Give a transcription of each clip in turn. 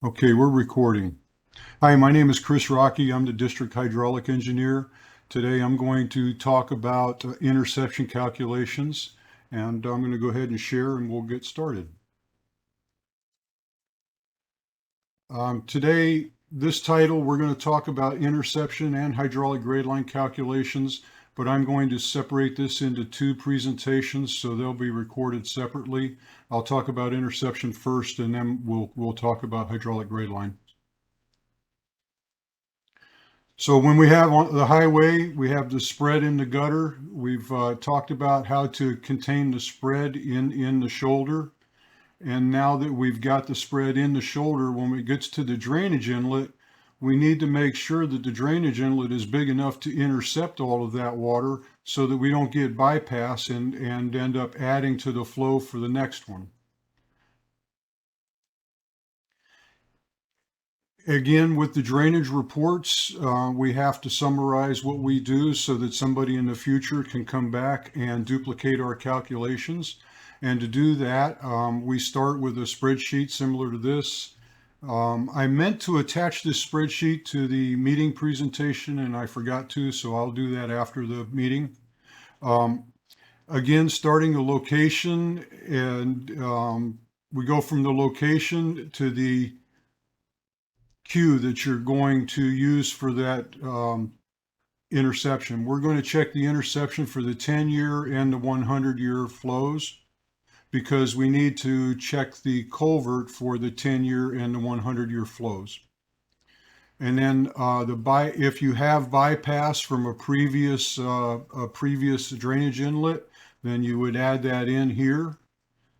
Okay, we're recording. Hi, my name is Chris Rocky. I'm the district hydraulic engineer. Today I'm going to talk about interception calculations, and I'm going to go ahead and share and we'll get started. Today, this title, we're going to talk about interception and hydraulic grade line calculations, but I'm going to separate this into two presentations so they'll be recorded separately. I'll talk about interception first, and then we'll talk about hydraulic grade line. So when we have on the highway, we have the spread in the gutter. We've talked about how to contain the spread in the shoulder. And now that we've got the spread in the shoulder, when it gets to the drainage inlet, we need to make sure that the drainage inlet is big enough to intercept all of that water so that we don't get bypass and end up adding to the flow for the next one. Again, with the drainage reports, we have to summarize what we do so that somebody in the future can come back and duplicate our calculations. And to do that, we start with a spreadsheet similar to this. I meant to attach this spreadsheet to the meeting presentation and I forgot to, so I'll do that after the meeting. Again, starting the location, and we go from the location to the cue that you're going to use for that interception. We're going to check the interception for the 10-year and the 100-year flows because we need to check the culvert for the 10-year and the 100-year flows. And then if you have bypass from a previous drainage inlet, then you would add that in here.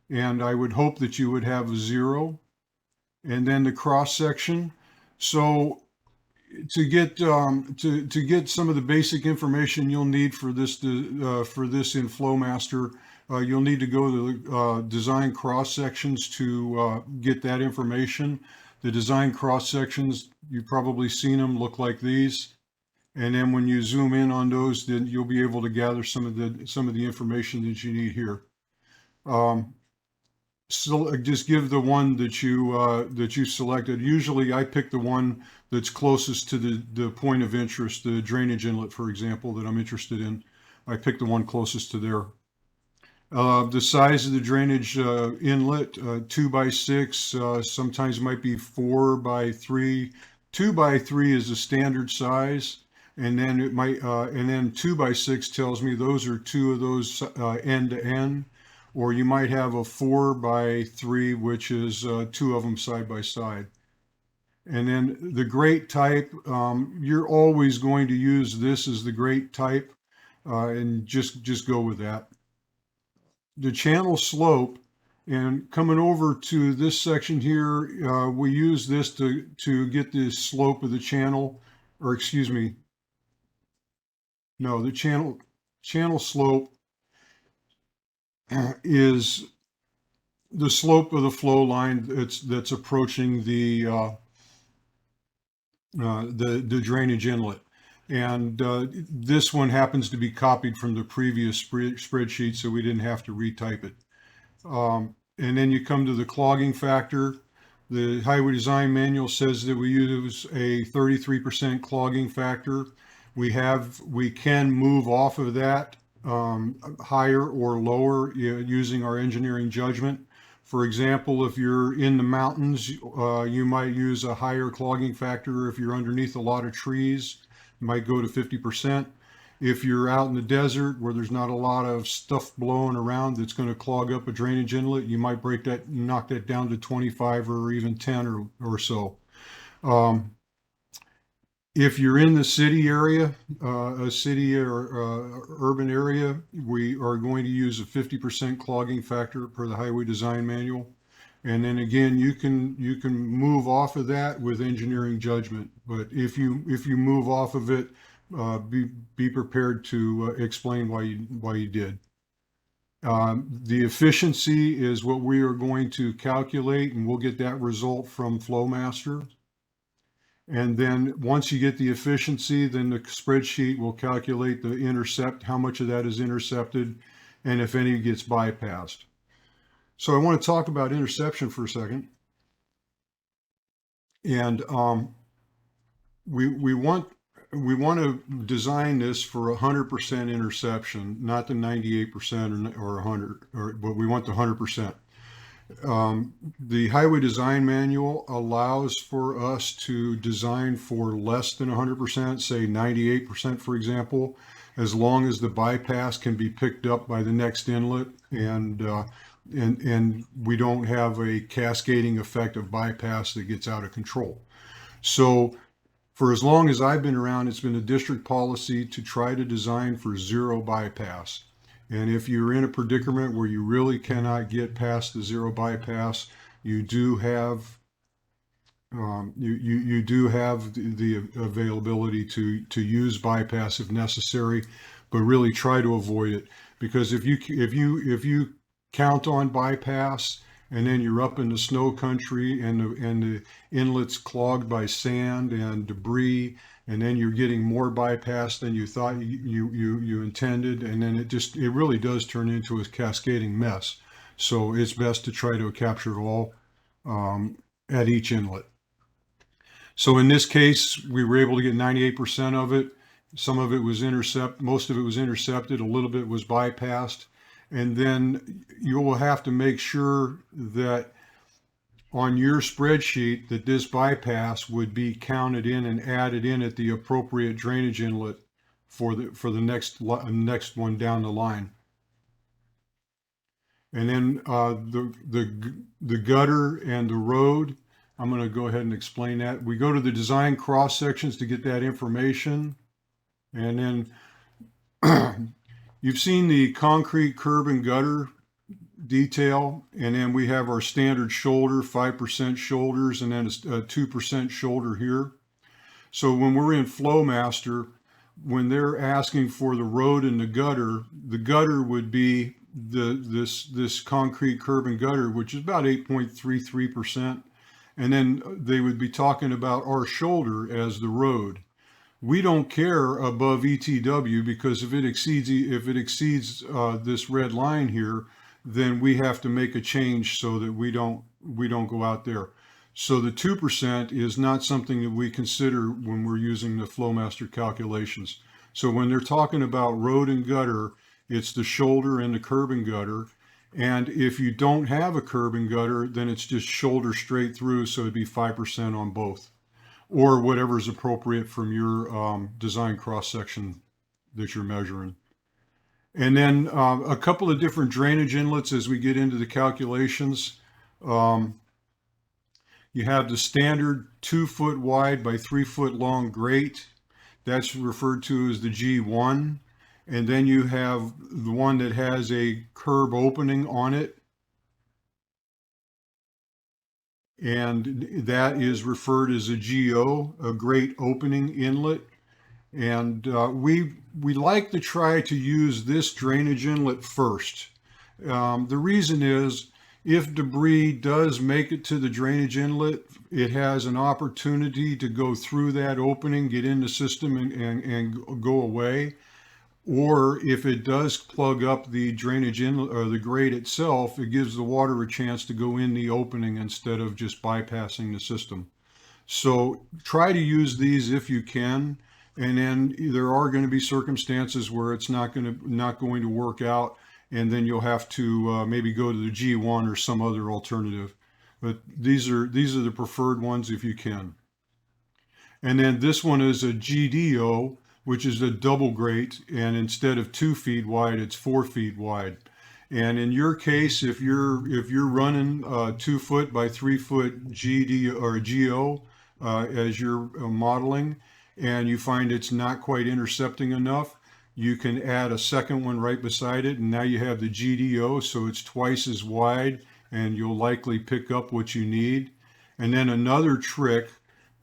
And I would hope that you would have a 0. And then the cross section. So to get some of the basic information you'll need for this in FlowMaster, you'll need to go to the design cross sections to get that information. The design cross sections, you've probably seen them, look like these. And then when you zoom in on those, then you'll be able to gather some of the information that you need here. So just give the one that you selected. Usually I pick the one that's closest to the point of interest, the drainage inlet, for example, that I'm interested in. I pick the one closest to there. The size of the drainage inlet, 2 by 6, sometimes might be 4 by 3. 2 by 3 is a standard size, and then it might, and then 2 by 6 tells me those are two of those end to end. Or you might have a 4 by 3, which is two of them side by side. And then the grate type, you're always going to use this as the grate type, and just go with that. The channel slope, and coming over to this section here, we use this to get the slope of the channel, or excuse me, no, the channel slope is the slope of the flow line that's approaching the drainage inlet. And this one happens to be copied from the previous spreadsheet, so we didn't have to retype it. And then you come to the clogging factor. The Highway Design Manual says that we use a 33% clogging factor. We can move off of that higher or lower using our engineering judgment. For example, if you're in the mountains, you might use a higher clogging factor. If you're underneath a lot of trees, you might go to 50%. If you're out in the desert where there's not a lot of stuff blowing around that's going to clog up a drainage inlet, you might knock that down to 25 or even 10 or so. If you're in the city area, a city or urban area, we are going to use a 50% clogging factor per the Highway Design Manual. And then again, you can move off of that with engineering judgment. But if you move off of it, be prepared to explain why you did. The efficiency is what we are going to calculate, and we'll get that result from FlowMaster. And then once you get the efficiency, then the spreadsheet will calculate the intercept, how much of that is intercepted, and if any gets bypassed. So I want to talk about interception for a second. And we want to design this for 100% interception, not the 98% or 100, but we want the 100%. The Highway Design Manual allows for us to design for less than 100%, say 98%, for example, as long as the bypass can be picked up by the next inlet and we don't have a cascading effect of bypass that gets out of control. So for as long as I've been around, it's been a district policy to try to design for zero bypass. And if you're in a predicament where you really cannot get past the zero bypass, you do have you do have the availability to use bypass if necessary, but really try to avoid it, because if you count on bypass and then you're up in the snow country and the inlets clogged by sand and debris, and then you're getting more bypass than you thought you intended, and then it really does turn into a cascading mess. So it's best to try to capture it all at each inlet. So in this case, we were able to get 98% of it. Some of it was most of it was intercepted, a little bit was bypassed. And then you will have to make sure that on your spreadsheet that this bypass would be counted in and added in at the appropriate drainage inlet for the next one down the line. And then the gutter and the road, I'm going to go ahead and explain that. We go to the design cross sections to get that information. And then you've seen the concrete curb and gutter detail, and then we have our standard shoulder, 5% shoulders, and then a 2% shoulder here. So when we're in Flowmaster, when they're asking for the road and the gutter would be this concrete curb and gutter, which is about 8.33%. And then they would be talking about our shoulder as the road. We don't care above ETW, because if it exceeds this red line here, then we have to make a change so that we don't go out there. So the 2% is not something that we consider when we're using the Flowmaster calculations. So when they're talking about road and gutter, it's the shoulder and the curb and gutter. And if you don't have a curb and gutter, then it's just shoulder straight through, so it'd be 5% on both, or whatever is appropriate from your design cross section that you're measuring. And then a couple of different drainage inlets as we get into the calculations. You have the standard 2-foot wide by 3-foot long grate. That's referred to as the G1. And then you have the one that has a curb opening on it, and that is referred as a GO, a grate opening inlet. And we like to try to use this drainage inlet first. The reason is, if debris does make it to the drainage inlet, it has an opportunity to go through that opening, get in the system and go away. Or if it does plug up the drainage inlet or the grate itself, it gives the water a chance to go in the opening instead of just bypassing the system. So try to use these if you can. And then there are going to be circumstances where it's not going to work out, and then you'll have to maybe go to the G1 or some other alternative. But these are the preferred ones if you can. And then this one is a GDO, which is a double grate, and instead of 2 feet wide, it's 4 feet wide. And in your case, if you're running 2 foot by 3 foot GD or GO as you're modeling, and you find it's not quite intercepting enough, you can add a second one right beside it, and now you have the GDO, so it's twice as wide, and you'll likely pick up what you need. And then another trick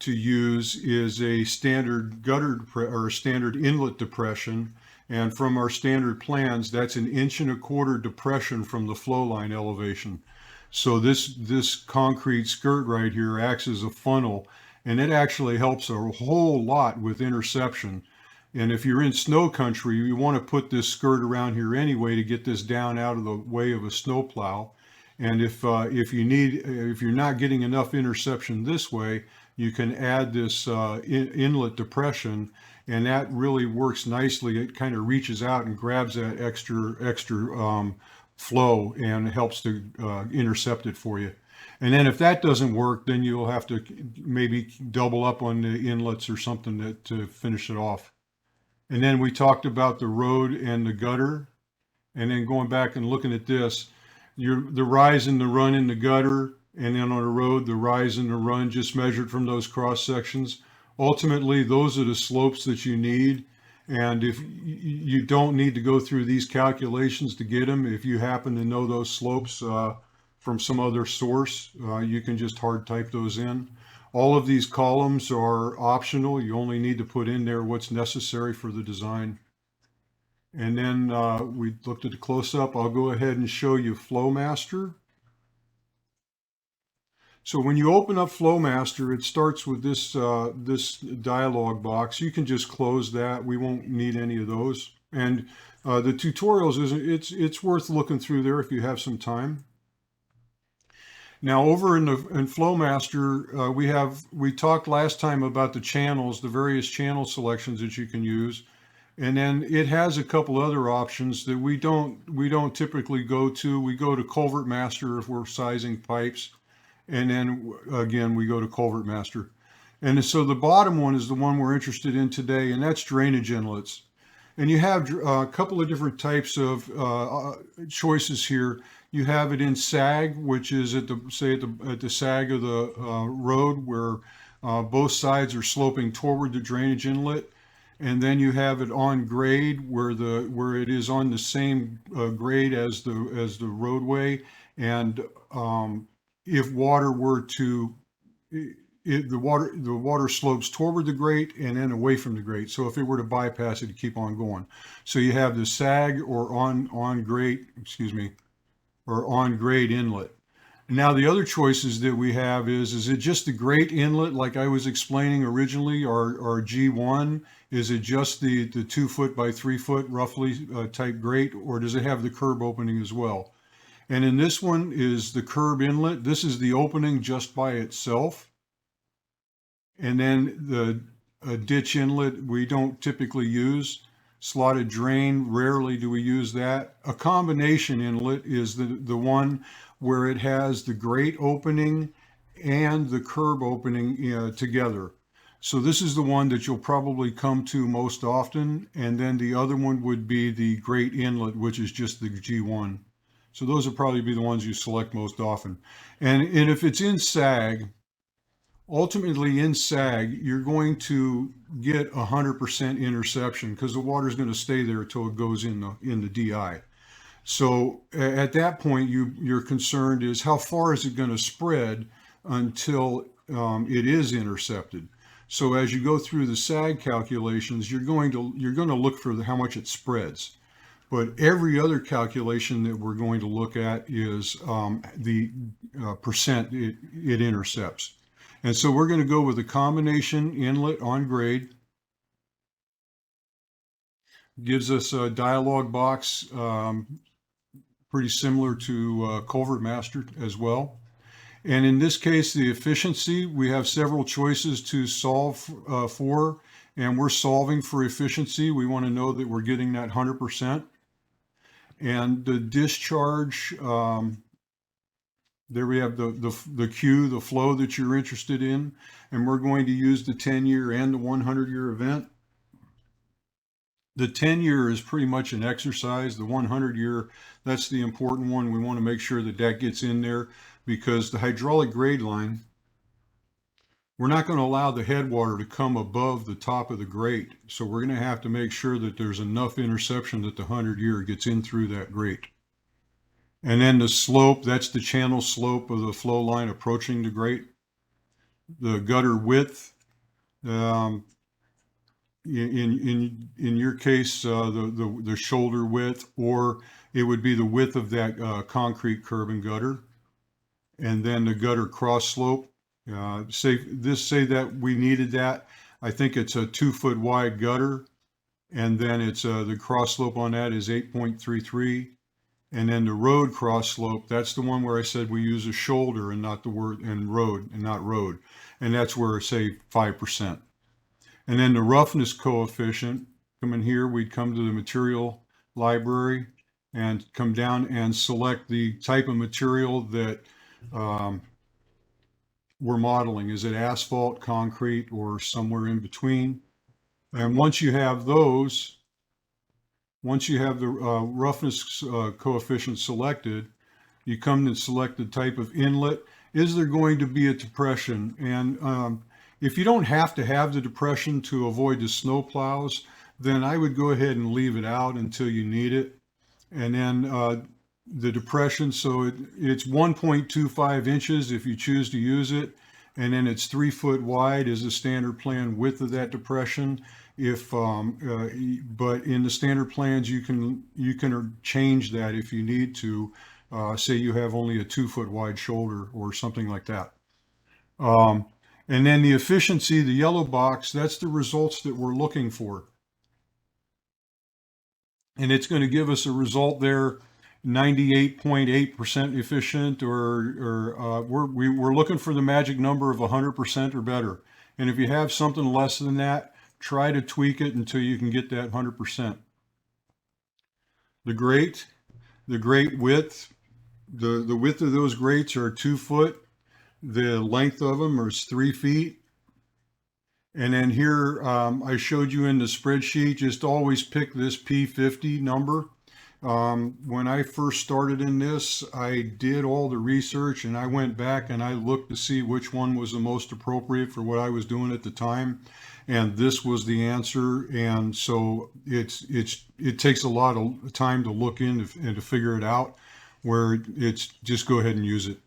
to use is a standard gutter or standard inlet depression. And from our standard plans, that's 1.25 inch depression from the flow line elevation. So this concrete skirt right here acts as a funnel, and it actually helps a whole lot with interception. And if you're in snow country, you want to put this skirt around here anyway to get this down out of the way of a snowplow. And if you're not getting enough interception this way, you can add this inlet depression, and that really works nicely. It kind of reaches out and grabs that extra flow and helps to intercept it for you. And then if that doesn't work, then you'll have to maybe double up on the inlets or something to finish it off. And then we talked about the road and the gutter. And then going back and looking at this, the rise and the run in the gutter, and then on the road, the rise and the run just measured from those cross sections. Ultimately, those are the slopes that you need. And if you don't need to go through these calculations to get them, if you happen to know those slopes from some other source, you can just hard type those in. All of these columns are optional. You only need to put in there what's necessary for the design. And then we looked at the close-up. I'll go ahead and show you Flowmaster. So when you open up Flowmaster, it starts with this this dialog box. You can just close that. We won't need any of those. And the tutorials it's worth looking through there if you have some time. Now over in Flowmaster, we talked last time about the channels, the various channel selections that you can use. And then it has a couple other options that we don't typically go to. We go to Culvert Master if we're sizing pipes. And then again, we go to Culvert Master. And so the bottom one is the one we're interested in today, and that's drainage inlets. And you have a couple of different types of choices here. You have it in sag, which is at the sag of the road where both sides are sloping toward the drainage inlet. And then you have it on grade where it is on the same grade as the roadway. And if water were to the water slopes toward the grate and then away from the grate. So if it were to bypass it, to keep on going. So you have the sag or on grade inlet. Now the other choices that we have is it just the grate inlet like I was explaining originally, or G1? Is it just the 2 foot by 3 foot roughly type grate, or does it have the curb opening as well? And in this one is the curb inlet. This is the opening just by itself. And then the ditch inlet we don't typically use. Slotted drain, rarely do we use that. A combination inlet is the one where it has the grate opening and the curb opening together. So this is the one that you'll probably come to most often. And then the other one would be the grate inlet, which is just the G1. So those will probably be the ones you select most often. And if it's in sag, ultimately in sag, you're going to get 100% interception because the water is going to stay there until it goes in the DI. So at that point, your concern is how far is it going to spread until it is intercepted. So as you go through the sag calculations, you're going to look for how much it spreads. But every other calculation that we're going to look at is the percent it intercepts. And so we're going to go with a combination inlet on grade. Gives us a dialog box pretty similar to Culvert Master as well. And in this case, the efficiency, we have several choices to solve for, and we're solving for efficiency. We want to know that we're getting that 100%. And the discharge, there we have the Q, the flow that you're interested in, and we're going to use the 10-year and the 100-year event. The 10-year is pretty much an exercise. The 100-year, that's the important one. We want to make sure that that gets in there because the hydraulic grade line, we're not going to allow the headwater to come above the top of the grate. So we're going to have to make sure that there's enough interception that the 100-year gets in through that grate. And then the slope, that's the channel slope of the flow line approaching the grate. The gutter width, in your case, the shoulder width, or it would be the width of that concrete curb and gutter. And then the gutter cross slope. Say that we needed that. I think it's a 2 foot wide gutter, and then it's the cross slope on that is 8.33. And then the road cross slope, that's the one where I said we use a shoulder and not the word and road and not road. And that's where say 5%. And then the roughness coefficient, come in here, we'd come to the material library and come down and select the type of material that we're modeling. Is it asphalt, concrete, or somewhere in between? And once you have those, once you have the roughness coefficient selected, you come and select the type of inlet. Is there going to be a depression? And if you don't have to have the depression to avoid the snow plows, then I would go ahead and leave it out until you need it. And then the depression, so it's 1.25 inches if you choose to use it. And then it's 3 foot wide is the standard plan width of that depression. If but in the standard plans you can change that if you need to. Say you have only a 2 foot wide shoulder or something like that. And then the efficiency, the yellow box, that's the results that we're looking for. And it's going to give us a result there, 98.8% efficient, or we're looking for the magic number of 100% or better. And if you have something less than that, try to tweak it until you can get that 100%. The grate width, the width of those grates are 2 foot. The length of them is 3 feet. And then here, I showed you in the spreadsheet, just always pick this P50 number. When I first started in this, I did all the research and I went back and I looked to see which one was the most appropriate for what I was doing at the time. And this was the answer. And so it takes a lot of time to look in and to figure it out, where it's just go ahead and use it.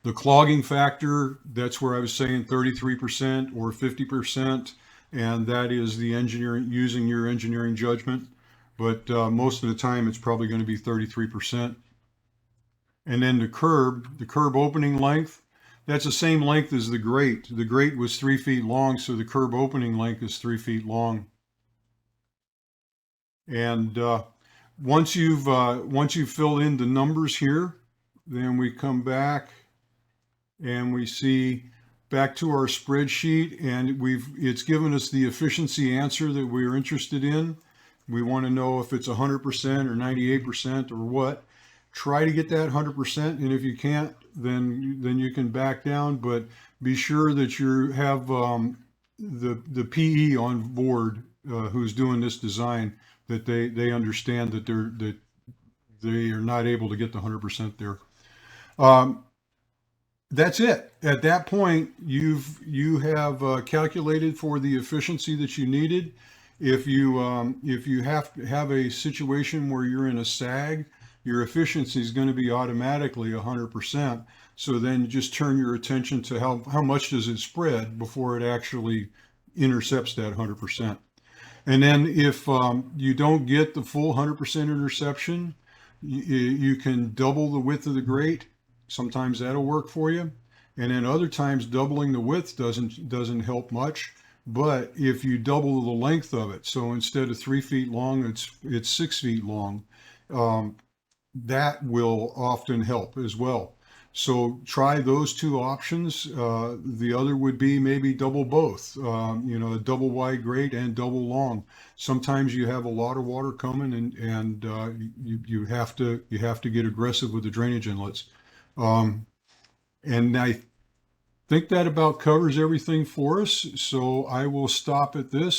The clogging factor, that's where I was saying 33% or 50%, and that is the engineering, using your engineering judgment. But most of the time it's probably going to be 33%. And then the curb opening length, that's the same length as the grate. The grate was 3 feet long, so the curb opening length is 3 feet long. And once you've filled in the numbers here, then we come back and we see back to our spreadsheet, and it's given us the efficiency answer that we're interested in. We want to know if it's 100% or 98% or what. Try to get that 100%, and if you can't, then you can back down. But be sure that you have the PE on board who's doing this design, that they understand that they are not able to get the 100% there. That's it. At that point, you have calculated for the efficiency that you needed. If you have a situation where you're in a sag, your efficiency is going to be automatically 100%. So then you just turn your attention to how much does it spread before it actually intercepts that 100%. And then if you don't get the full 100% interception, you can double the width of the grate. Sometimes that'll work for you. And then other times doubling the width doesn't help much. But if you double the length of it, so instead of 3 feet long, it's 6 feet long, that will often help as well. So try those two options. The other would be maybe double both, a double wide grate and double long. Sometimes you have a lot of water coming, and you have to get aggressive with the drainage inlets. And I think that about covers everything for us. So I will stop at this.